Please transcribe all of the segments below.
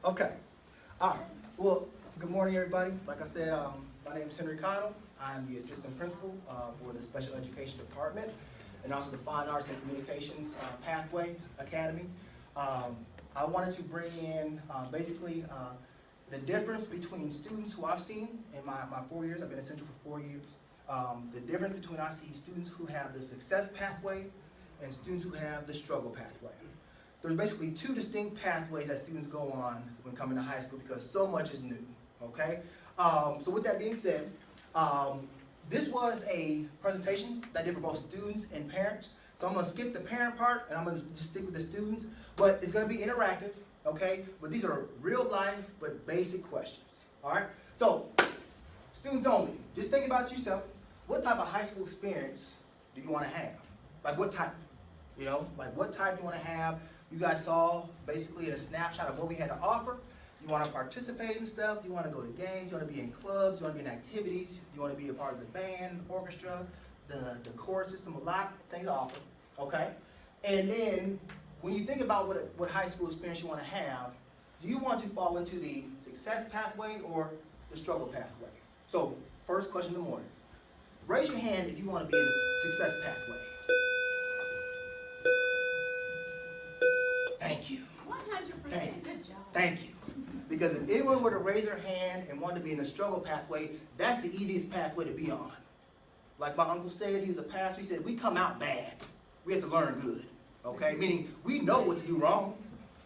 Okay. All right. Well, good morning, everybody. Like I said, my name is Henry Connell. I'm the assistant principal for the special education department and also the Fine Arts and Communications Pathway Academy. I wanted to bring in basically the difference between students who I've seen in my 4 years. I've been at Central for 4 years. The difference between I see students who have the success pathway and students who have the struggle pathway. There's basically two distinct pathways that students go on when coming to high school because so much is new, okay? So with that being said, this was a presentation that I did for both students and parents. So I'm gonna skip the parent part and I'm gonna just stick with the students, but it's gonna be interactive, okay? But these are real life, but basic questions, all right? So, students only, just think about yourself. What type of high school experience do you wanna have? Like what type? You know, like what type do you wanna have? You guys saw basically a snapshot of what we had to offer. You want to participate in stuff, you want to go to games, you want to be in clubs, you want to be in activities, you want to be a part of the band, orchestra, the chord system, a lot of things to offer, okay? And then when you think about what high school experience you want to have, do you want to fall into the success pathway or the struggle pathway? So first question in the morning. Raise your hand if you want to be in the success pathway. Thank you. 100%. Good job. Thank you. Because if anyone were to raise their hand and want to be in the struggle pathway, that's the easiest pathway to be on. Like my uncle said, he was a pastor, he said, we come out bad. We have to learn good, okay? Meaning, we know what to do wrong.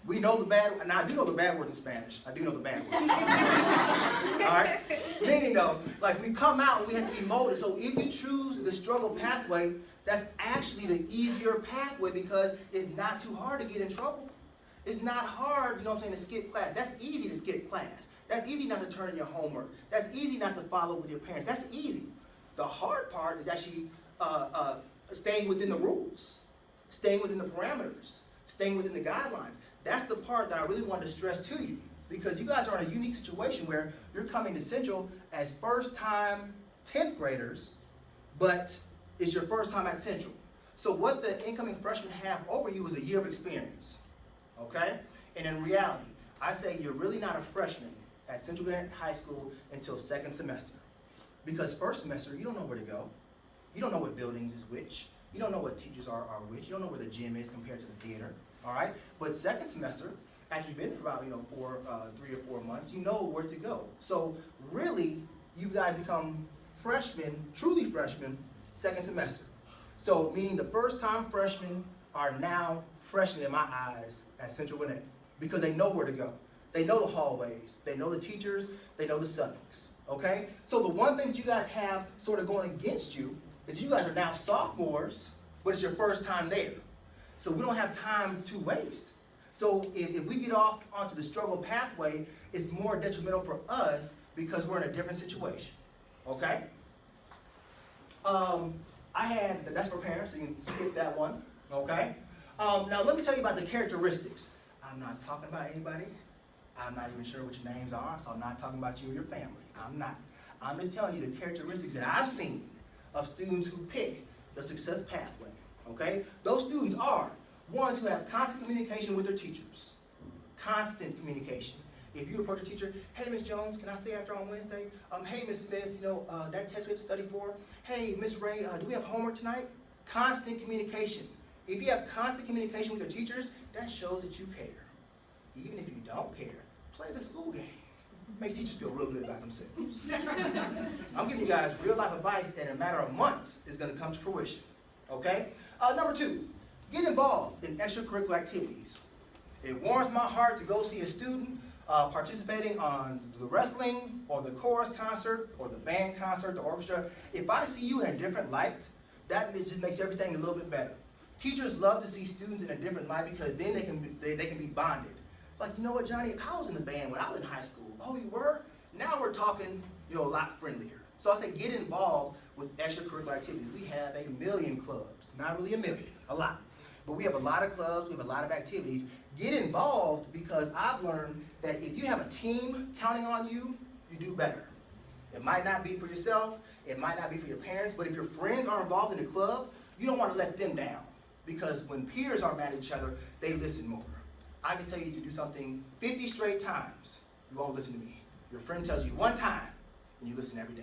We know the bad, and I do know the bad words in Spanish. I do know the bad words. All right? Meaning though, like we come out and we have to be molded. So if you choose the struggle pathway, that's actually the easier pathway because it's not too hard to get in trouble. It's not hard, you know what I'm saying, to skip class. That's easy to skip class. That's easy not to turn in your homework. That's easy not to follow with your parents. That's easy. The hard part is actually staying within the rules, staying within the parameters, staying within the guidelines. That's the part that I really wanted to stress to you because you guys are in a unique situation where you're coming to Central as first-time 10th graders, but it's your first time at Central. So what the incoming freshmen have over you is a year of experience. Okay? And in reality, I say you're really not a freshman at Central Gwinnett High School until second semester. Because first semester, you don't know where to go. You don't know what buildings is which. You don't know what teachers are which. You don't know where the gym is compared to the theater. All right? But second semester, after you've been there for about 3 or 4 months, you know where to go. So really, you guys become freshmen, truly freshmen, second semester. So meaning the first time freshmen are now freshmen in my eyes at Central Gwinnett because they know where to go. They know the hallways. They know the teachers. They know the subjects. Okay? So the one thing that you guys have sort of going against you is you guys are now sophomores, but it's your first time there. So we don't have time to waste. So if we get off onto the struggle pathway, it's more detrimental for us because we're in a different situation. Okay? That's for parents, so you can skip that one. Okay? Now let me tell you about the characteristics. I'm not talking about anybody. I'm not even sure what your names are, so I'm not talking about you or your family. I'm not. I'm just telling you the characteristics that I've seen of students who pick the success pathway. Okay? Those students are ones who have constant communication with their teachers. Constant communication. If you approach a teacher, hey, Miss Jones, can I stay after on Wednesday? Hey, Miss Smith, that test we have to study for. Hey, Miss Ray, do we have homework tonight? Constant communication. If you have constant communication with your teachers, that shows that you care. Even if you don't care, play the school game. Makes teachers feel real good about themselves. I'm giving you guys real life advice that in a matter of months is going to come to fruition. Okay? Number 2, get involved in extracurricular activities. It warms my heart to go see a student participating on the wrestling or the chorus concert or the band concert, the orchestra. If I see you in a different light, that just makes everything a little bit better. Teachers love to see students in a different light because then they can be bonded. Like, you know what, Johnny, I was in the band when I was in high school. Oh, you were? Now we're talking, a lot friendlier. So I say get involved with extracurricular activities. We have a million clubs. Not really a million, a lot. But we have a lot of clubs, we have a lot of activities. Get involved because I've learned that if you have a team counting on you, you do better. It might not be for yourself, it might not be for your parents, but if your friends are involved in the club, you don't want to let them down. Because when peers are mad at each other, they listen more. I can tell you to do something 50 straight times. You won't listen to me. Your friend tells you one time, and you listen every day.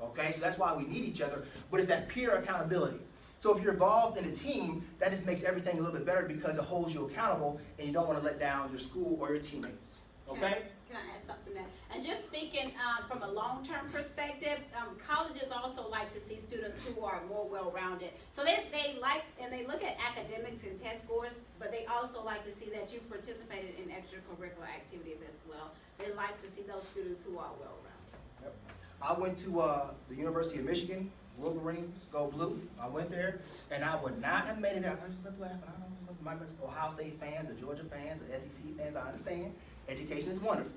Okay? So that's why we need each other, but it's that peer accountability. So if you're involved in a team, that just makes everything a little bit better because it holds you accountable, and you don't want to let down your school or your teammates. Okay? Can I add something there? And just speaking from a long-term perspective, colleges also like to see students who are more well-rounded. So they like, and they look at academics and test scores, but they also like to see that you participated in extracurricular activities as well. They like to see those students who are well-rounded. Yep. I went to the University of Michigan, Wolverines, go blue. I went there, and I would not have made it out. I just been laughing. I don't know, my Ohio State fans, or Georgia fans, or SEC fans, I understand. Education is wonderful.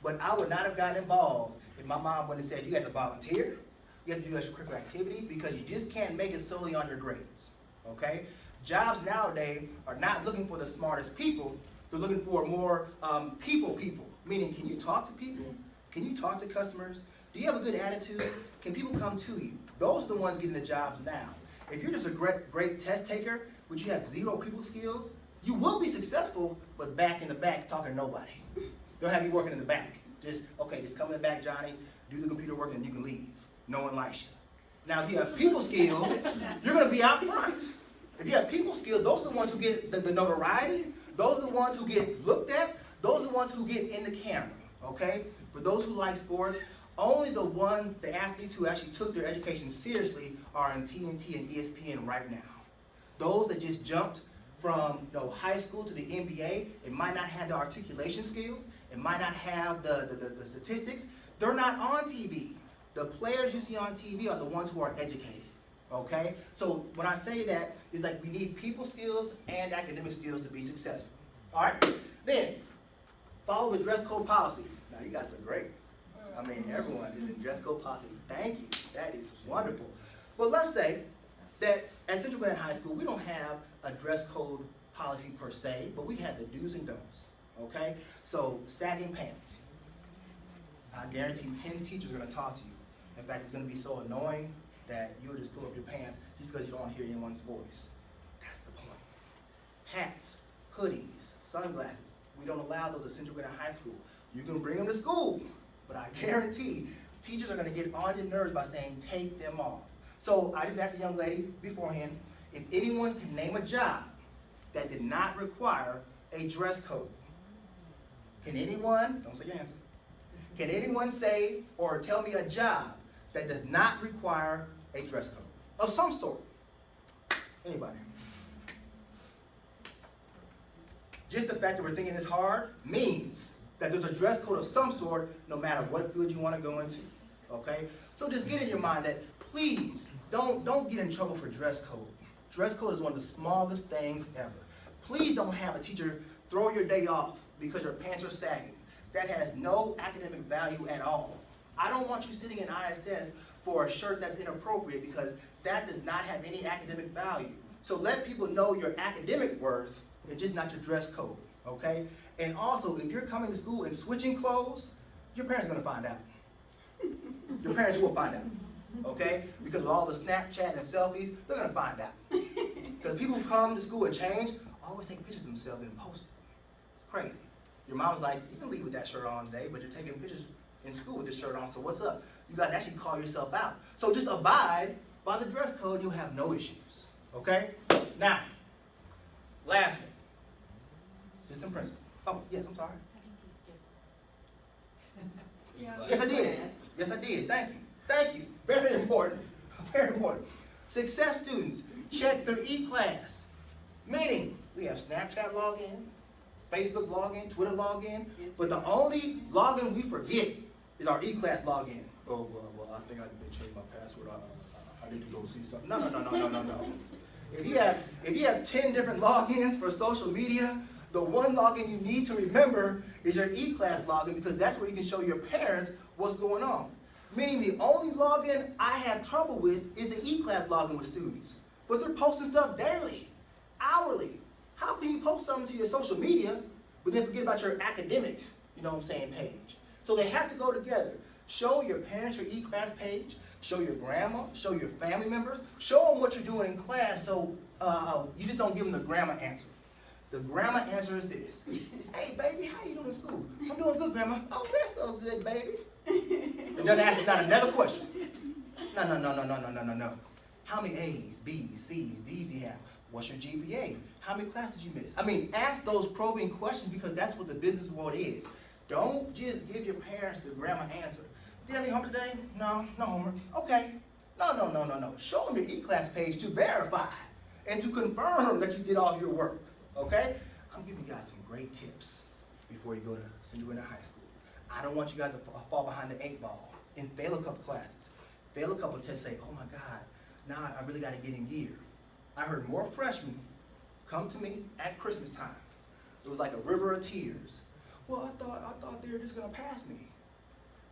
But I would not have gotten involved if my mom wouldn't have said, you have to volunteer, you have to do extracurricular activities, because you just can't make it solely on your grades, okay? Jobs nowadays are not looking for the smartest people, they're looking for more people, meaning can you talk to people? Can you talk to customers? Do you have a good attitude? Can people come to you? Those are the ones getting the jobs now. If you're just a great test taker, but you have zero people skills, you will be successful, but back in the back talking to nobody. They'll have you working in the back. Just come in the back, Johnny, do the computer work, and you can leave. No one likes you. Now, if you have people skills, you're going to be out front. If you have people skills, those are the ones who get the notoriety. Those are the ones who get looked at. Those are the ones who get in the camera, okay? For those who like sports, only the athletes who actually took their education seriously are on TNT and ESPN right now. Those that just jumped from high school to the NBA, it might not have the articulation skills, it might not have the statistics, they're not on TV. The players you see on TV are the ones who are educated, okay? So when I say that, it's like we need people skills and academic skills to be successful. All right, then, follow the dress code policy. Now you guys look great. I mean, everyone is in dress code policy. Thank you, that is wonderful. But let's say that at Central Gwinnett High School, we don't have a dress code policy per se, but we have the do's and don'ts, okay? So, sagging pants. I guarantee 10 teachers are gonna talk to you. In fact, it's gonna be so annoying that you'll just pull up your pants just because you don't hear anyone's voice. That's the point. Hats, hoodies, sunglasses. We don't allow those at Central Gwinnett High School. You can bring them to school, but I guarantee teachers are gonna get on your nerves by saying, take them off. So I just asked a young lady beforehand, if anyone can name a job that did not require a dress code. Can anyone, don't say your answer, can anyone say or tell me a job that does not require a dress code of some sort? Anybody? Just the fact that we're thinking this hard means that there's a dress code of some sort no matter what field you want to go into, okay? So just get in your mind that please don't get in trouble for dress code. Dress code is one of the smallest things ever. Please don't have a teacher throw your day off because your pants are sagging. That has no academic value at all. I don't want you sitting in ISS for a shirt that's inappropriate because that does not have any academic value. So let people know your academic worth and just not your dress code, okay? And also, if you're coming to school and switching clothes, your parents are gonna find out. Your parents will find out, okay? Because of all the Snapchat and selfies, they're gonna find out. Because people who come to school and change always take pictures of themselves and post it. It's crazy. Your mom's like, you can leave with that shirt on today, but you're taking pictures in school with this shirt on, so what's up? You guys actually call yourself out. So just abide by the dress code, you'll have no issues, okay? Now, last one, assistant principal. Oh, yes, I'm sorry. Yes, I did. Yes, I did. Thank you. Thank you. Very important. Very important. Success students check their E-class. Meaning, we have Snapchat login, Facebook login, Twitter login, but the only login we forget is our E-class login. Oh, well, I think I need to change my password. I need to go see something. No. If you have 10 different logins for social media, the one login you need to remember is your E-class login because that's where you can show your parents what's going on. Meaning the only login I have trouble with is the E-class login with students. But they're posting stuff daily, hourly. How can you post something to your social media, but then forget about your academic, page? So they have to go together. Show your parents your E-class page, show your grandma, show your family members, show them what you're doing in class so you just don't give them the grandma answer. The grandma answer is this. Hey, baby, how you doing in school? I'm doing good, grandma. Oh, that's so good, baby. And doesn't ask not another question. No. How many A's, B's, C's, D's you have? What's your GPA? How many classes you missed? I mean, ask those probing questions because that's what the business world is. Don't just give your parents the grandma answer. Do you have any homework today? No homework. Okay. No. Show them your E-class page to verify and to confirm that you did all your work. Okay? I'm giving you guys some great tips before you go to send you into high school. I don't want you guys to fall behind the 8 ball and fail a couple classes. Fail a couple tests, say, oh my God, now I really got to get in gear. I heard more freshmen come to me at Christmas time. It was like a river of tears. Well, I thought they were just going to pass me.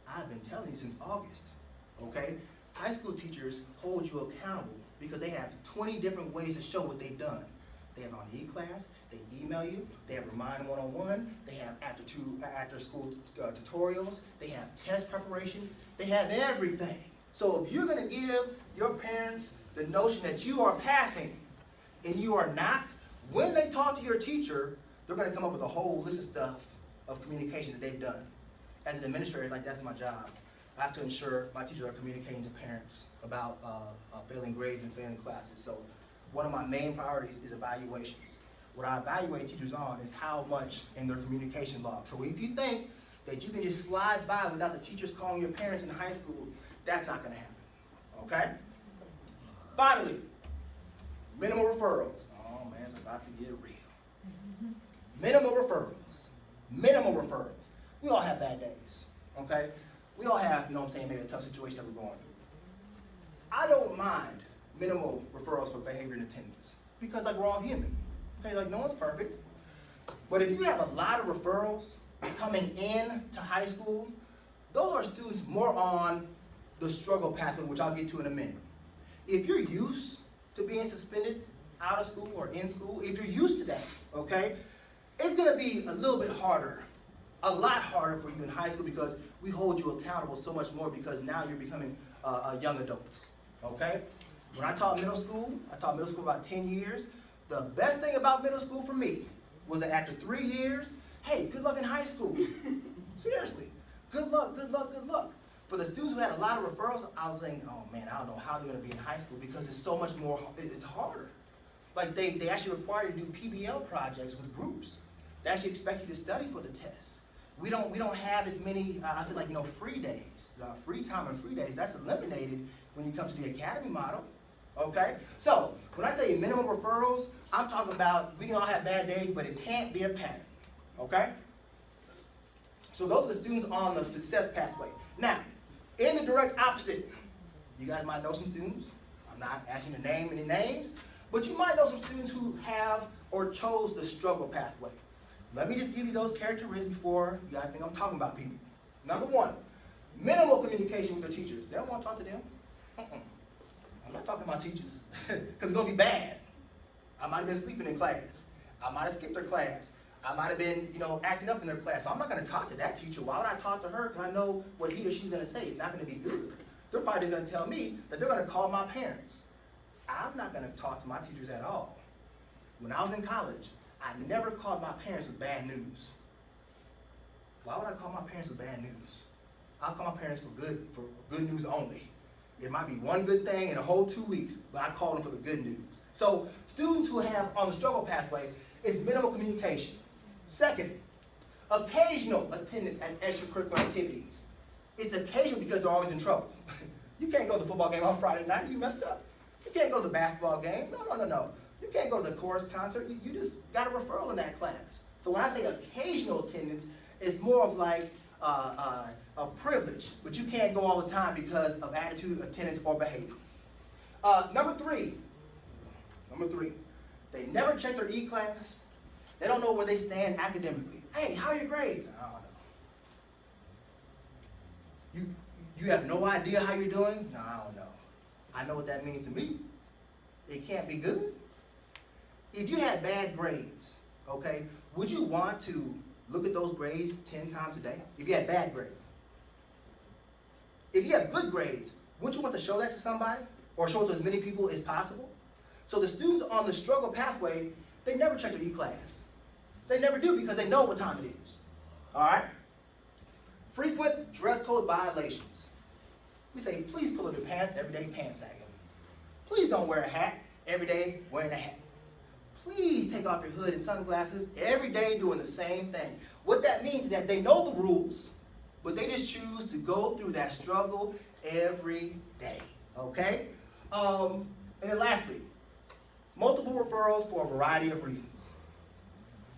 I've been telling you since August, okay? High school teachers hold you accountable because they have 20 different ways to show what they've done. They have on E-class, they email you, they have Remind 101, they have after school tutorials, they have test preparation, they have everything. So if you're gonna give your parents the notion that you are passing and you are not, when they talk to your teacher, they're gonna come up with a whole list of stuff of communication that they've done. As an administrator, like that's my job. I have to ensure my teachers are communicating to parents about failing grades and failing classes. So one of my main priorities is evaluations. What I evaluate teachers on is how much in their communication log. So if you think that you can just slide by without the teachers calling your parents in high school, that's not gonna happen, okay? Finally, minimal referrals. Oh man, it's about to get real. Minimal referrals. We all have bad days, okay? We all have, maybe a tough situation that we're going through. I don't mind minimal referrals for behavior and attendance because like we're all human, okay? Like no one's perfect. But if you have a lot of referrals coming in to high school, those are students more on the struggle pathway, which I'll get to in a minute. If you're used to being suspended out of school or in school, if you're used to that, okay, it's gonna be a little bit harder, a lot harder for you in high school because we hold you accountable so much more because now you're becoming young adults, okay? When I taught middle school about 10 years. The best thing about middle school for me was that after 3 years, hey, good luck in high school. Seriously, good luck. For the students who had a lot of referrals, I was thinking, oh man, I don't know how they're gonna be in high school because it's so much more, it's harder. Like they actually require you to do PBL projects with groups. They actually expect you to study for the tests. We don't have as many, free days, free time and free days. That's eliminated when you come to the academy model, okay? So when I say minimum referrals, I'm talking about we can all have bad days, but it can't be a pattern, okay? So those are the students on the success pathway. Now, in the direct opposite, you guys might know some students. I'm not asking you to name any names, but you might know some students who have or chose the struggle pathway. Let me just give you those characteristics before you guys think I'm talking about people. Number one, minimal communication with their teachers. They don't want to talk to them. I'm not talking about teachers because it's going to be bad. I might have been sleeping in class. I might have skipped their class. I might have been, acting up in their class. So I'm not going to talk to that teacher. Why would I talk to her? Because I know what he or she's going to say. It's not going to be good. They're probably just going to tell me that they're going to call my parents. I'm not going to talk to my teachers at all. When I was in college, I never called my parents with bad news. Why would I call my parents with bad news? I'll call my parents for good news only. It might be one good thing in a whole 2 weeks, but I call them for the good news. So students who have on the struggle pathway is minimal communication. Second, occasional attendance at extracurricular activities. It's occasional because they're always in trouble. You can't go to the football game on Friday night, you messed up. You can't go to the basketball game, no. You can't go to the chorus concert, you just got a referral in that class. So when I say occasional attendance, it's more of like a privilege, but you can't go all the time because of attitude, attendance, or behavior. Number three, they never check their E-class. They don't know where they stand academically. Hey, how are your grades? I don't know. You have no idea how you're doing? No, I don't know. I know what that means to me. It can't be good. If you had bad grades, okay, would you want to look at those grades 10 times a day? If you had bad grades. If you have good grades, wouldn't you want to show that to somebody? Or show it to as many people as possible? So the students on the struggle pathway, they never check their E-class. They never do because they know what time it is. All right? Frequent dress code violations. We say, please pull up your pants, everyday pants sagging. Please don't wear a hat, every day wearing a hat. Please take off your hood and sunglasses, every day doing the same thing. What that means is that they know the rules, but they just choose to go through that struggle every day, okay? And then lastly, multiple referrals for a variety of reasons.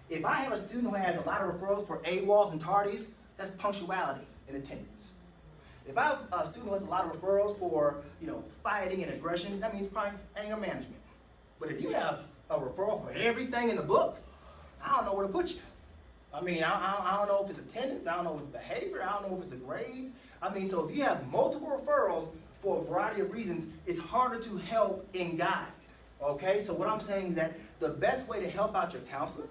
If I have a student who has a lot of referrals for AWOLs and tardies, that's punctuality and attendance. If I have a student who has a lot of referrals for, fighting and aggression, that means probably anger management. But if you have a referral for everything in the book, I don't know where to put you. I don't know if it's attendance, I don't know if it's behavior, I don't know if it's the grades. So if you have multiple referrals for a variety of reasons, it's harder to help and guide, okay? So what I'm saying is that the best way to help out your counselor,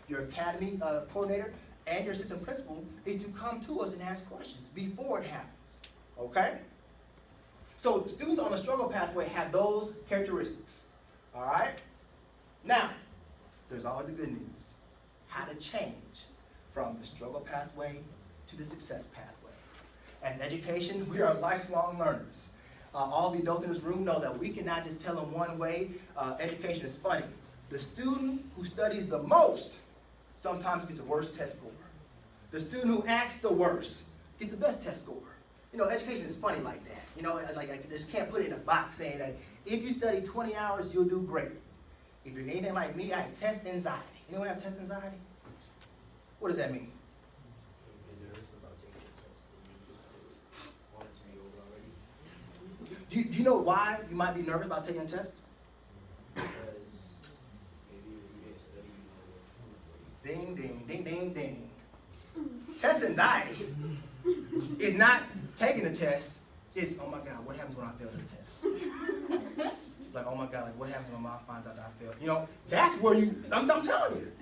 your academy coordinator, and your assistant principal is to come to us and ask questions before it happens, okay? So the students on the struggle pathway have those characteristics, all right? Now, there's always the good news. How to change from the struggle pathway to the success pathway. As education, we are lifelong learners. All the adults in this room know that we cannot just tell them one way. Education is funny. The student who studies the most sometimes gets the worst test score. The student who acts the worst gets the best test score. Education is funny like that. I just can't put it in a box saying that if you study 20 hours, you'll do great. If you're anything like me, I have test anxiety. Anyone have test anxiety? What does that mean? Do you know why you might be nervous about taking a test? Ding, ding, ding, ding, ding. Test anxiety is not taking the test. It's, oh my God, what happens when I fail this test? Like, oh my God, like what happens when my mom finds out that I failed? That's where I'm telling you.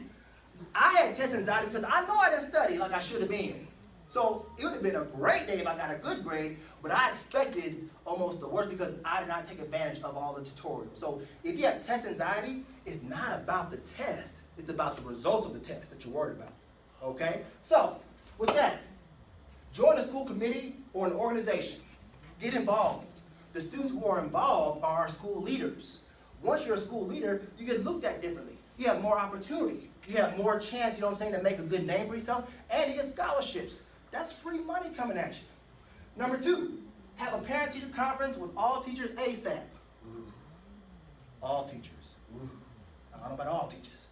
I had test anxiety because I know I didn't study like I should have been. So it would have been a great day if I got a good grade, but I expected almost the worst because I did not take advantage of all the tutorials. So if you have test anxiety, it's not about the test, it's about the results of the test that you're worried about, okay? So with that, join a school committee or an organization. Get involved. The students who are involved are our school leaders. Once you're a school leader, you get looked at differently. You have more opportunity. You have more chance, to make a good name for yourself, and you get scholarships. That's free money coming at you. Number 2, have a parent-teacher conference with all teachers ASAP. Ooh. All teachers. Ooh. I don't know about all teachers.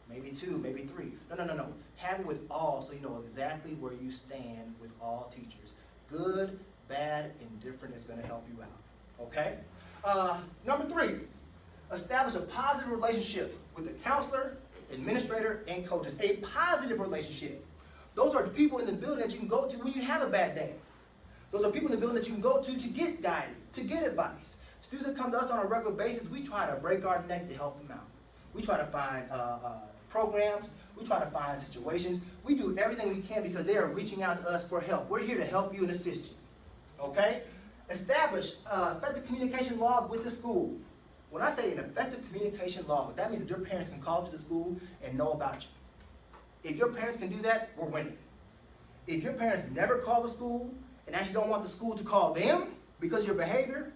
Maybe 2, maybe 3. No. Have it with all so you know exactly where you stand with all teachers. Good, bad, indifferent is going to help you out. Okay? Number 3, establish a positive relationship with the counselor, administrator, and coaches. A positive relationship. Those are the people in the building that you can go to when you have a bad day. Those are people in the building that you can go to get guidance, to get advice. Students that come to us on a regular basis, we try to break our neck to help them out. We try to find programs. We try to find situations. We do everything we can because they are reaching out to us for help. We're here to help you and assist you. Okay? Establish effective communication log with the school. When I say an effective communication log, that means that your parents can call to the school and know about you. If your parents can do that, we're winning. If your parents never call the school and actually don't want the school to call them because of your behavior,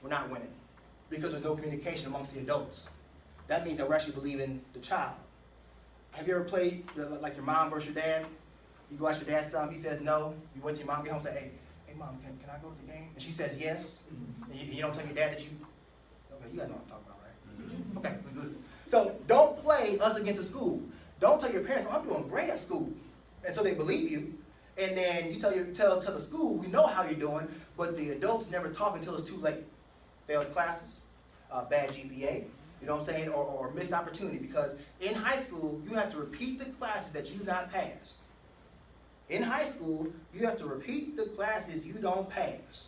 we're not winning because there's no communication amongst the adults. That means that we're actually believing the child. Have you ever played like your mom versus your dad? You go ask your dad something, he says no. You went to your mom, get home and say, hey mom, can I go to the game? And she says yes. And you don't tell your dad that you, okay, you guys know what I'm talking about, right? Okay, good. So don't play us against the school. Don't tell your parents, I'm doing great at school. And so they believe you. And then you tell the school, we know how you're doing, but the adults never talk until it's too late. Failed classes, bad GPA, you know what I'm saying, or missed opportunity. Because in high school, you have to repeat the classes that you do not pass. In high school, you have to repeat the classes you don't pass.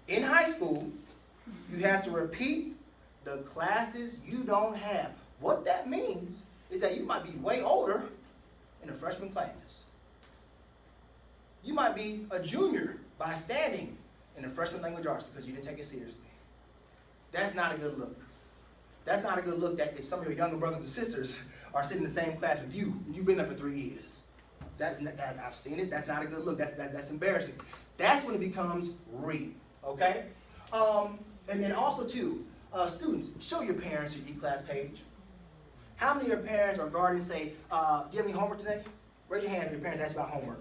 In high school, you have to repeat the classes you don't have. What that means is that you might be way older in a freshman class. You might be a junior by standing in a freshman language arts because you didn't take it seriously. That's not a good look. That's not a good look that if some of your younger brothers and sisters are sitting in the same class with you, and you've been there for 3 years. I've seen it. That's not a good look. That's embarrassing. That's when it becomes real, okay? And then also, too, students, show your parents your e-class page. How many of your parents or guardians say, do you have any homework today? Raise your hand if your parents ask you about homework.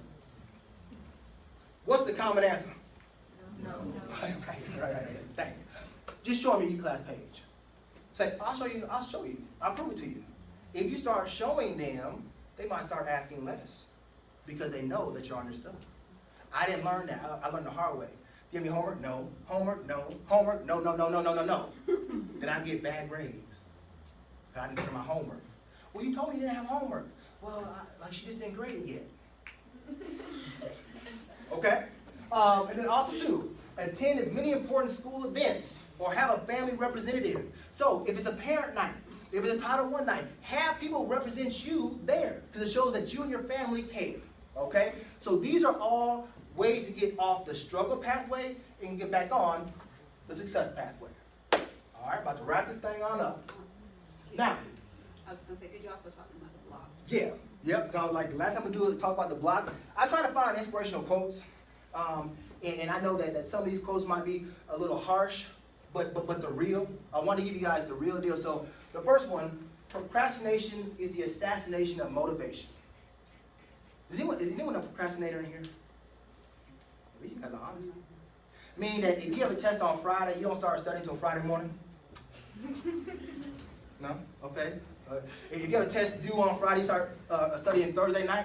What's the common answer? No. Right. Thank you. Just show them your e-class page. Say, I'll show you, I'll prove it to you. If you start showing them, they might start asking less because they know that you're on your stuff. I didn't learn that. I learned the hard way. Give me homework? No. Homework? No. Homework? No. Then I get bad grades. I didn't do my homework. Well, you told me you didn't have homework. Well, like she just didn't grade it yet. Okay? And then also, too, attend as many important school events or have a family representative. So if it's a parent night, if it's a Title I night, have people represent you there because it shows that you and your family care. Okay? So these are all ways to get off the struggle pathway and get back on the success pathway. All right, about to wrap this thing on up. Now, I was going to say, did you also talk about the block? Yeah, yep. Like the last time we do is talk about the block. I try to find inspirational quotes, and I know that some of these quotes might be a little harsh, but they're real. I want to give you guys the real deal. So the first one, procrastination is the assassination of motivation. Is anyone a procrastinator in here? At least you guys are honest. Meaning that if you have a test on Friday, you don't start studying until Friday morning? No? Okay. If you have a test due on Friday, you start studying Thursday night?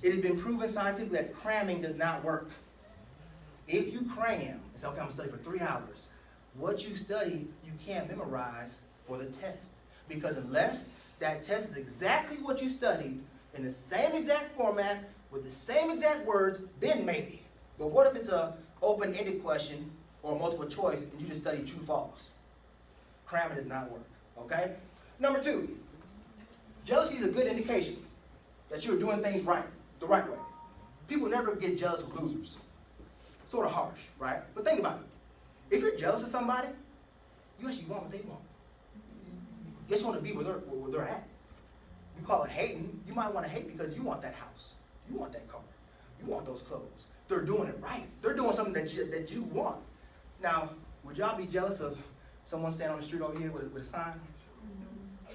It has been proven scientifically that cramming does not work. If you cram and say, okay, I'm going to study for 3 hours, what you study, you can't memorize for the test. Because unless that test is exactly what you studied, in the same exact format, with the same exact words, then maybe. But what if it's an open-ended question or multiple choice and you just study true false? Cramming does not work, okay? Number 2, jealousy is a good indication that you're doing things right, the right way. People never get jealous of losers. Sort of harsh, right? But think about it. If you're jealous of somebody, you actually want what they want. You just want to be where they're at. You call it hating. You might want to hate because you want that house. You want that car. You want those clothes. They're doing it right. They're doing something that you want. Now, would y'all be jealous of someone standing on the street over here with a sign?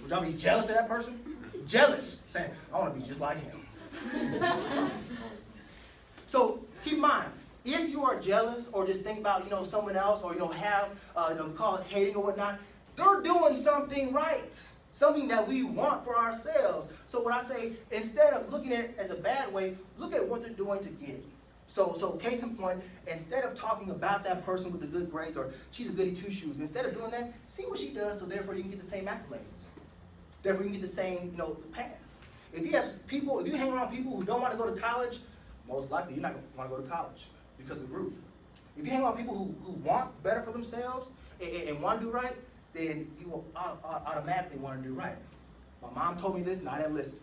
Would y'all be jealous of that person? Jealous, saying, I want to be just like him. So keep in mind, if you are jealous or just think about someone else or have call it hating or whatnot, they're doing something right, something that we want for ourselves. So what I say, instead of looking at it as a bad way, look at what they're doing to get it. So case in point, instead of talking about that person with the good grades or she's a goody two-shoes, instead of doing that, see what she does so therefore you can get the same accolades. Therefore you can get the same path. If you hang around people who don't want to go to college, most likely you're not going to want to go to college because of the group. If you hang around people who want better for themselves and want to do right, then you will automatically want to do right. My mom told me this and I didn't listen.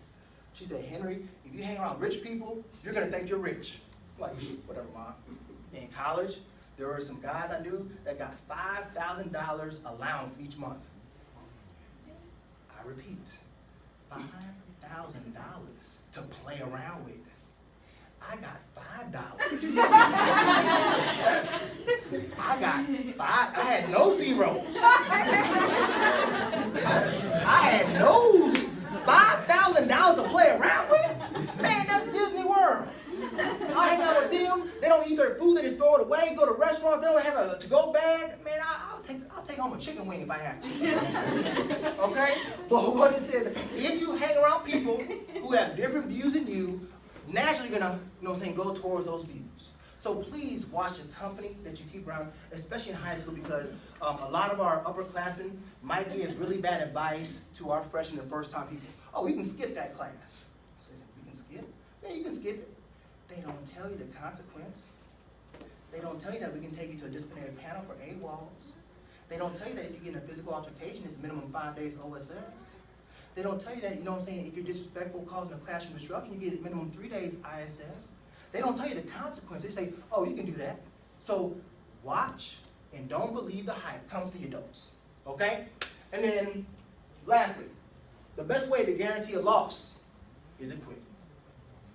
She said, Henry, if you hang around rich people, you're going to think you're rich. I'm like, whatever, Mom. In college, there were some guys I knew that got $5,000 allowance each month. I repeat, $5,000 to play around with. I got $5. I had no zeros. I had no $5,000 to play around with? Man, that's Disney World. I hang out with them. They don't eat their food. They just throw it away. Go to restaurants. They don't have a to-go bag. Man, I'll take home a chicken wing if I have to. Okay? But what it says, if you hang around people who have different views than you, naturally you're gonna go towards those views. So please watch the company that you keep around, especially in high school, because a lot of our upperclassmen might give really bad advice to our freshmen and first-time people. Oh, we can skip that class. So we can skip? Yeah, you can skip it. They don't tell you the consequence. They don't tell you that we can take you to a disciplinary panel for AWOLs. They don't tell you that if you get in a physical altercation, it's minimum 5 days OSS. They don't tell you that, if you're disrespectful, causing a classroom disruption, you get minimum 3 days ISS. They don't tell you the consequence. They say, oh, you can do that. So watch and don't believe the hype. Comes to the adults. Okay? And then, lastly, The best way to guarantee a loss is to quit.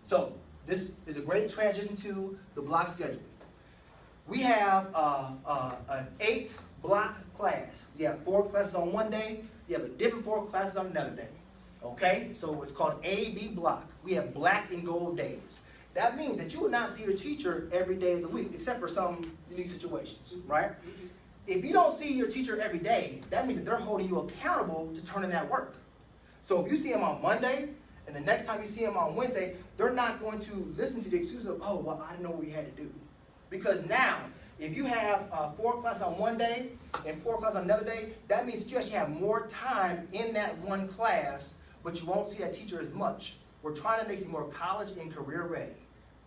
So this is a great transition to the block schedule. We have an 8-block class. You have 4 classes on one day. You have a different 4 classes on another day. Okay? So it's called A-B block. We have black and gold days. That means that you will not see your teacher every day of the week, except for some unique situations, right? If you don't see your teacher every day, that means that they're holding you accountable to turn in that work. So if you see them on Monday, and the next time you see them on Wednesday, they're not going to listen to the excuse of, oh, well, I didn't know what we had to do. Because now, if you have 4 classes on one day and 4 classes on another day, that means that you actually have more time in that one class, but you won't see that teacher as much. We're trying to make you more college and career ready.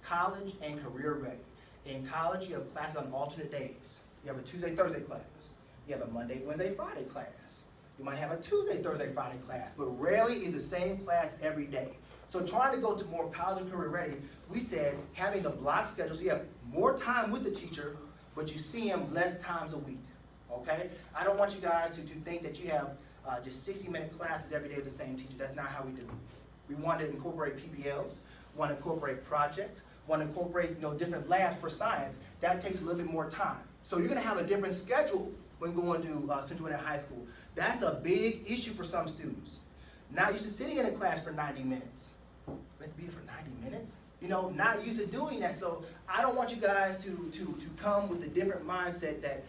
College and career ready. In college, you have classes on alternate days. You have a Tuesday, Thursday class. You have a Monday, Wednesday, Friday class. You might have a Tuesday, Thursday, Friday class, but rarely is the same class every day. So trying to go to more college and career ready, we said having the block schedule so you have more time with the teacher, but you see him less times a week, okay? I don't want you guys to think that you have just 60-minute classes every day with the same teacher. That's not how we do it. We want to incorporate PBLs, want to incorporate projects, want to incorporate different labs for science. That takes a little bit more time. So you're going to have a different schedule when going to Central Indiana High School. That's a big issue for some students. Not used to sitting in a class for 90 minutes. Let be for 90 minutes? Not used to doing that. So I don't want you guys to come with a different mindset that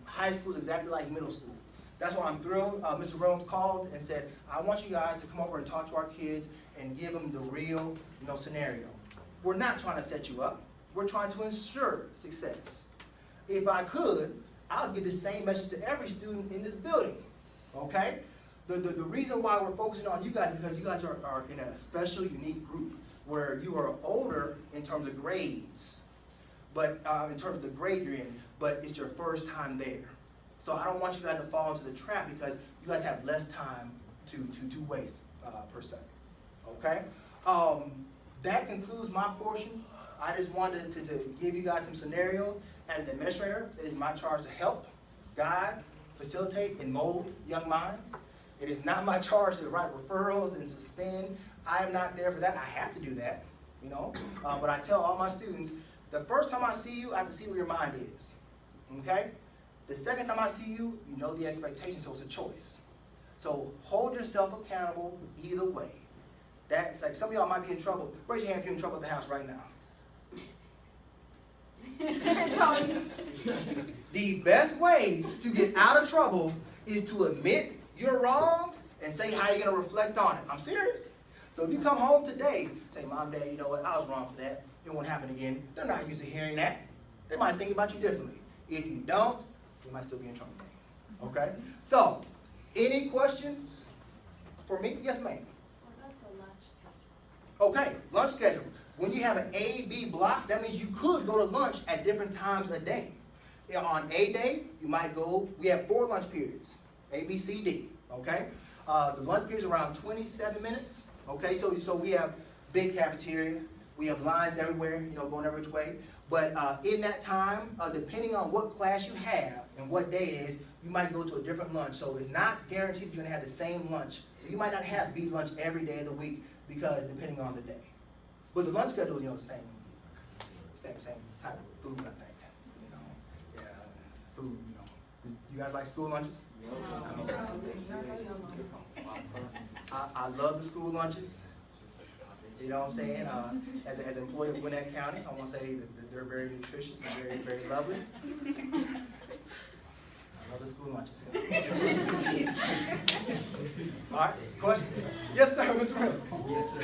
high school is exactly like middle school. That's why I'm thrilled. Mr. Rhodes called and said, I want you guys to come over and talk to our kids and give them the real scenario. We're not trying to set you up. We're trying to ensure success. If I could, I would give the same message to every student in this building, okay? The reason why we're focusing on you guys is because you guys are in a special, unique group where you are older in terms of grades, but in terms of the grade you're in, but it's your first time there. So I don't want you guys to fall into the trap because you guys have less time to waste, per se, okay? That concludes my portion. I just wanted to give you guys some scenarios. As an administrator, it is my charge to help, guide, facilitate, and mold young minds. It is not my charge to write referrals and suspend. I am not there for that. I have to do that, but I tell all my students, the first time I see you, I have to see where your mind is, okay? The second time I see you, you know the expectation, so it's a choice. So hold yourself accountable either way. That's like some of y'all might be in trouble. Raise your hand if you're in trouble at the house right now. The best way to get out of trouble is to admit your wrongs and say how you're going to reflect on it. I'm serious. So if you come home today, say, Mom, Dad, you know what, I was wrong for that. It won't happen again. They're not used to hearing that. They might think about you differently. If you don't, you might still be in trouble. Okay? So, any questions for me? Yes, ma'am. What about the lunch schedule? Okay, lunch schedule. When you have an A-B block, that means you could go to lunch at different times a day. On A day, you might go, we have 4 lunch periods, A, B, C, D, okay? The lunch period is around 27 minutes, okay? So we have big cafeteria, we have lines everywhere, going every which way. But in that time, depending on what class you have and what day it is, you might go to a different lunch. So it's not guaranteed you're gonna have the same lunch. So you might not have B lunch every day of the week because depending on the day. But the lunch schedule, same type of food, I think. Yeah, food, You guys like school lunches? No. I love the school lunches. You know what I'm saying? As an employee of Gwinnett County, I want to say that they're very nutritious and very, very lovely. I love the school lunches. All right, question? Yes, sir, Mr. Miller. Yes, sir.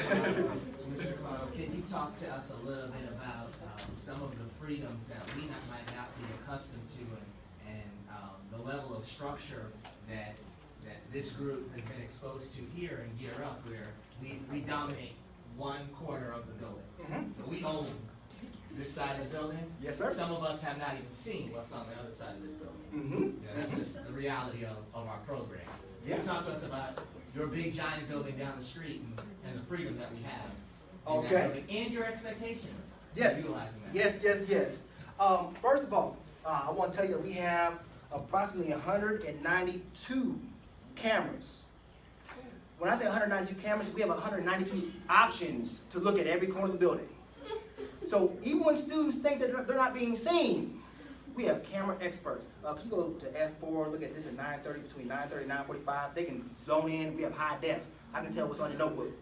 Mr. Carl, can you talk to us a little bit about some of the freedoms that we might not be accustomed to and the level of structure that this group has been exposed to here in Gear Up, where we dominate one corner of the building. Mm-hmm. So we own this side of the building. Yes, sir. Some of us have not even seen what's on the other side of this building. Mm-hmm. That's just the reality of our program. Yes. Talk to us about your big giant building down the street and the freedom that we have. Okay. And your expectations. Yes. Utilizing that. Yes. First of all, I want to tell you that we have approximately 192 cameras. When I say 192 cameras, we have 192 options to look at every corner of the building. So even when students think that they're not being seen, we have camera experts. Can you go to F4, look at this at 9:30, between 9:30 and 9:45. They can zone in. We have high def. I can tell what's on your notebook.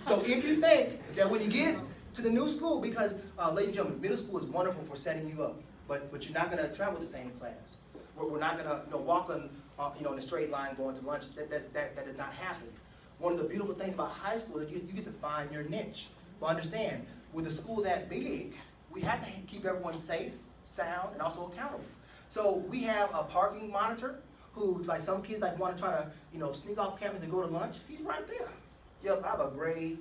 So if you think that when you get to the new school, because ladies and gentlemen, middle school is wonderful for setting you up, but you're not going to travel the same class. We're not going to walk on in a straight line going to lunch. That does not happen. One of the beautiful things about high school is you get to find your niche. But understand, with a school that big, we have to keep everyone safe, sound, and also accountable. So we have a parking monitor who, like some kids like want to try to sneak off campus and go to lunch. He's right there. Yep, I have a gray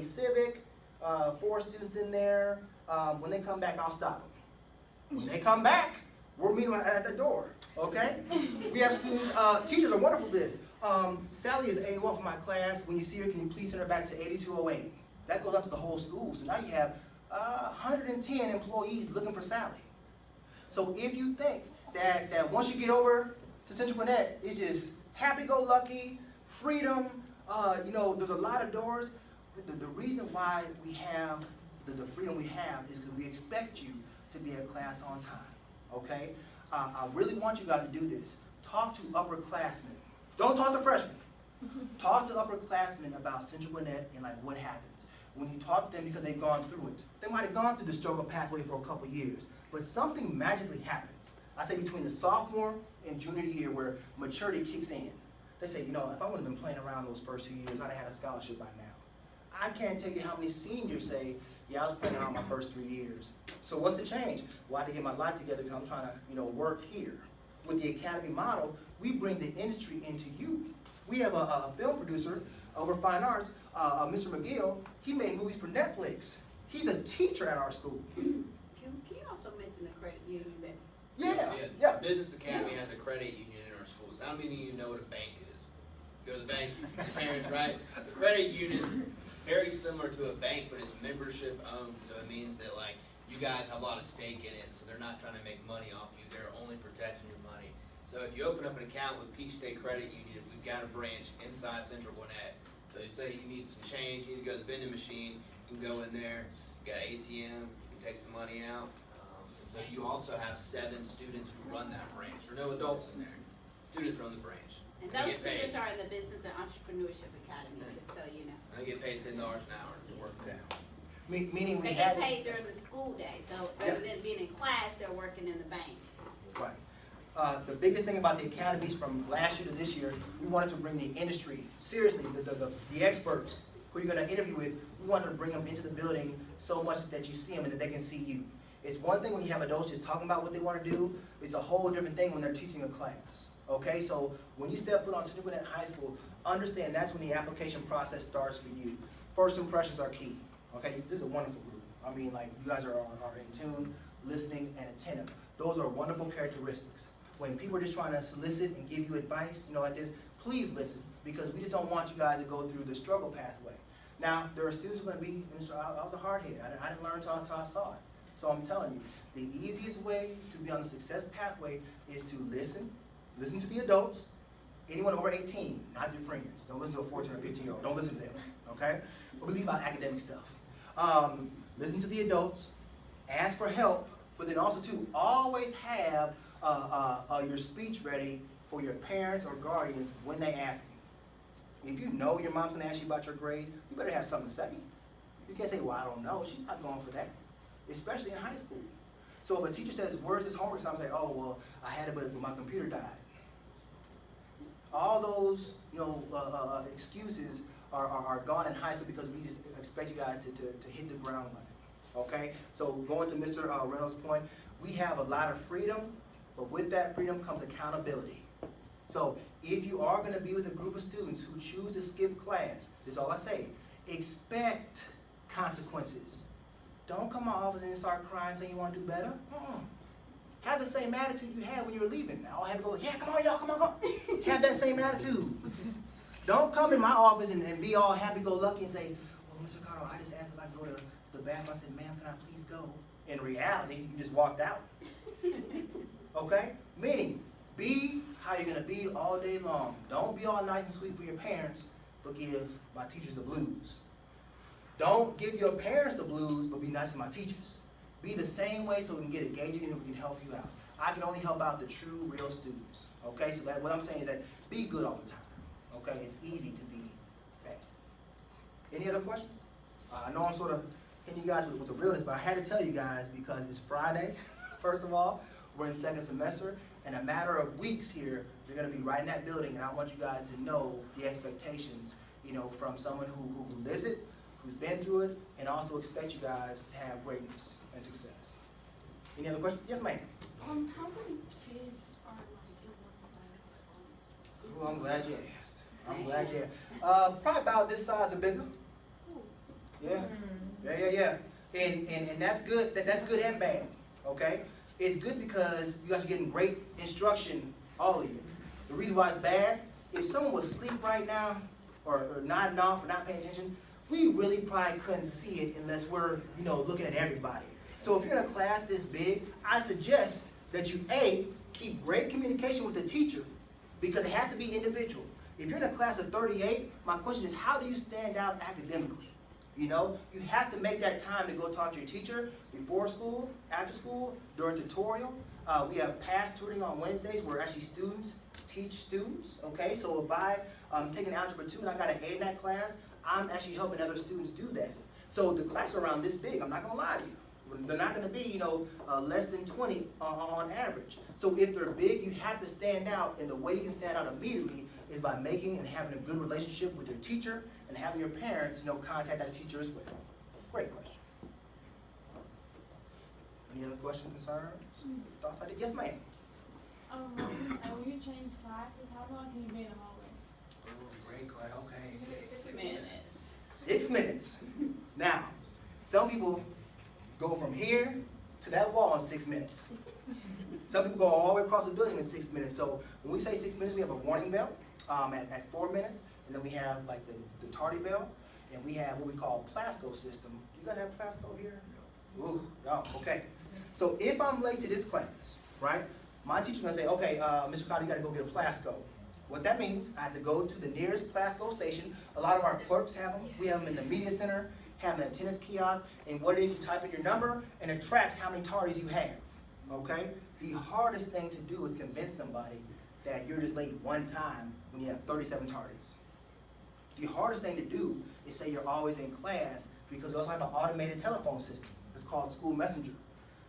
Civic, 4 students in there. When they come back, I'll stop them. When they come back, we're meeting at the door. Okay? We have students. Teachers are wonderful at this. Sally is A1 for my class. When you see her, can you please send her back to 8208? That goes up to the whole school. So now you have 110 employees looking for Sally. So if you think that once you get over to Central Gwinnett, it's just happy-go-lucky, freedom, there's a lot of doors. The reason why we have the freedom we have is because we expect you to be at class on time, okay? I really want you guys to do this. Talk to upperclassmen. Don't talk to freshmen. Talk to upperclassmen about Central Gwinnett and like what happens. When you talk to them, because they've gone through it. They might have gone through the struggle pathway for a couple years, but something magically happens. I say between the sophomore and junior year where maturity kicks in. They say, if I would have been playing around those first 2 years, I'd have had a scholarship by now. I can't tell you how many seniors say, yeah, I was playing around my first 3 years. So what's the change? Well, I had to get my life together because I'm trying to, work here. With the academy model, we bring the industry into you. We have a film producer over Fine Arts, Mr. McGill. He made movies for Netflix. He's a teacher at our school. Can you also mention the credit union that? Yeah. Business Academy has a credit union in our schools. How many of you know what a bank is? You go to the bank, your parents, right? The credit union, very similar to a bank, but it's membership owned. So it means that you guys have a lot of stake in it. So they're not trying to make money off you. They're only protecting your money. So if you open up an account with Peach State Credit Union, we've got a branch inside Central Gwinnett. So you say you need some change, you need to go to the vending machine, you can go in there, you got an ATM, you can take some money out. And so you also have 7 students who run that branch. There are no adults in there. Students run the branch. And those students are in the Business and Entrepreneurship Academy, just so you know. They get paid $10 an hour to work for them. Meaning we They had get paid during the school day, so rather than being in class, they're working in the bank. Right. The biggest thing about the academies from last year to this year, we wanted to bring the industry, seriously, the experts who you're going to interview with, we wanted to bring them into the building so much that you see them and that they can see you. It's one thing when you have adults just talking about what they want to do. It's a whole different thing when they're teaching a class. Okay, so when you step foot on Central Gwinnett High School, understand that's when the application process starts for you. First impressions are key. Okay, this is a wonderful group. I mean, you guys are in tune, listening, and attentive. Those are wonderful characteristics. When people are just trying to solicit and give you advice, like this, please listen, because we just don't want you guys to go through the struggle pathway. Now, there are students who are going to be, I was a hard head. I didn't learn until I saw it. So I'm telling you, the easiest way to be on the success pathway is to listen to the adults, anyone over 18, not your friends. Don't listen to a 14 or 15-year-old. Don't listen to them, okay? But believe about academic stuff. Listen to the adults, ask for help, but then also, too, always have your speech ready for your parents or guardians when they ask you. If you know your mom's going to ask you about your grades, you better have something to say. You can't say, well, I don't know. She's not going for that, especially in high school. So if a teacher says, where's this homework? So I'm saying, oh, well, I had it, but my computer died. All those, excuses are gone in high school because we just expect you guys to hit the ground running. Okay? So going to Mr. Reynolds' point, we have a lot of freedom, but with that freedom comes accountability. So if you are going to be with a group of students who choose to skip class, this is all I say, expect consequences. Don't come to my office and start crying saying you want to do better. Have the same attitude you had when you were leaving. I'll have to go, yeah, come on, y'all, come on. Have that same attitude. Don't come in my office and be all happy-go-lucky and say, well, Mr. Carter, I just asked if I could go to the bathroom. I said, ma'am, can I please go? In reality, you just walked out. Okay? Meaning, Be how you're gonna be all day long. Don't be all nice and sweet for your parents, but give my teachers the blues. Don't give your parents the blues, but be nice to my teachers. Be the same way so we can get engaging and we can help you out. I can only help out the true, real students. Okay, so that what I'm saying is that be good all the time. Okay, it's easy to be bad. Any other questions? I know I'm sort of hitting you guys with the realness, but I had to tell you guys because it's Friday, first of all. We're in second semester. In a matter of weeks here, you're going to be right in that building, and I want you guys to know the expectations, you know, from someone who lives it, who's been through it, and also expect you guys to have greatness and success. Any other questions? Yes, ma'am. How many kids are like in one class? Oh, I'm glad you asked. I'm glad you asked. Probably about this size or bigger. Yeah. Yeah. And that's good. That's good and bad. Okay. It's good because you guys are getting great instruction, all of you. The reason why it's bad, if someone was asleep right now, or nodding off or not paying attention, we really probably couldn't see it unless we're, you know, looking at everybody. So if you're in a class this big, I suggest that you, A, keep great communication with the teacher because it has to be individual. If you're in a class of 38, my question is, how do you stand out academically? You know, you have to make that time to go talk to your teacher before school, after school, during tutorial. We have past tutoring on Wednesdays where actually students teach students, okay? So if I'm taking Algebra 2 and I got an A in that class, I'm actually helping other students do that. So the class are around this big, I'm not gonna lie to you. They're not gonna be, you know, less than 20 on average. So if they're big, you have to stand out, and the way you can stand out immediately is by making and having a good relationship with your teacher and having your parents, you know, contact that teacher as well. Great question. Any other questions, concerns, thoughts? Yes, ma'am. When you change classes, how long can you be in the hallway? Oh, great question. Okay. 6 minutes. 6 minutes. Now, some people go from here to that wall in 6 minutes. Some people go all the way across the building in 6 minutes. So when we say 6 minutes, we have a warning bell at 4 minutes, and then we have like the tardy bell, and we have what we call Plasco system. You guys have Plasco here? Ooh, no, okay. So if I'm late to this class, right, my teacher's gonna say, okay, Mr. Carter, you gotta go get a Plasco. What that means, I have to go to the nearest Plasco station. A lot of our clerks have them. We have them in the media center, have them in attendance kiosk, and what it is, you type in your number, and it tracks how many tardies you have, okay? The hardest thing to do is convince somebody that you're just late one time when you have 37 tardies. The hardest thing to do is say you're always in class because we also have an automated telephone system. It's called School Messenger.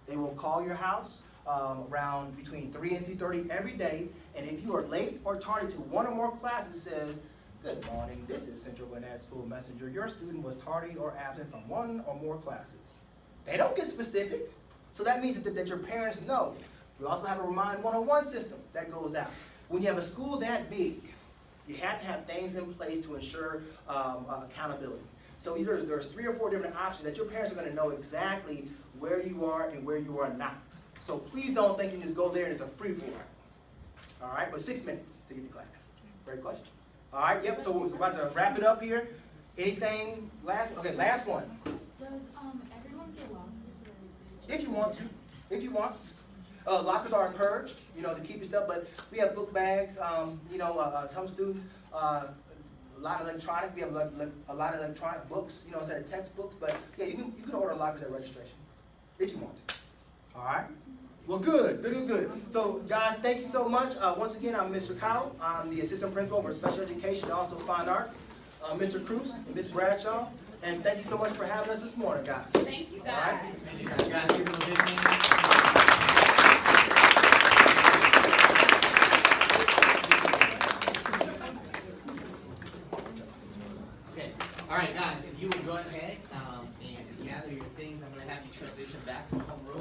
They will call your house around between 3 and 3:30 every day, and if you are late or tardy to one or more classes, says, "Good morning, this is Central Gwinnett School Messenger. Your student was tardy or absent from one or more classes." They don't get specific, so that means that your parents know. We also have a Remind 101 system that goes out. When you have a school that big, you have to have things in place to ensure accountability. So either there's 3 or 4 different options that your parents are going to know exactly where you are and where you are not. So please don't think you can just go there and it's a free for all. All right, but 6 minutes to get to class. Great question. All right, yep. So we're about to wrap it up here. Anything last? Okay, last one. Does everyone get lockers or is it? If you want to, if you want. Lockers are encouraged, you know, to keep your stuff, but we have book bags. You know, some students, a lot of electronic. We have a lot of electronic books, you know, instead of textbooks. But yeah, you can order lockers at registration if you want to. All right. Well, good. So, guys, thank you so much. Once again, I'm Mr. Kyle. I'm the assistant principal for special education and also fine arts. Mr. Cruz and Ms. Bradshaw, and thank you so much for having us this morning, guys. Thank you, guys. All right. Thank you guys. Give them a big hand. Okay. All right, guys, if you would go ahead and gather your things, I'm going to have you transition back to homeroom.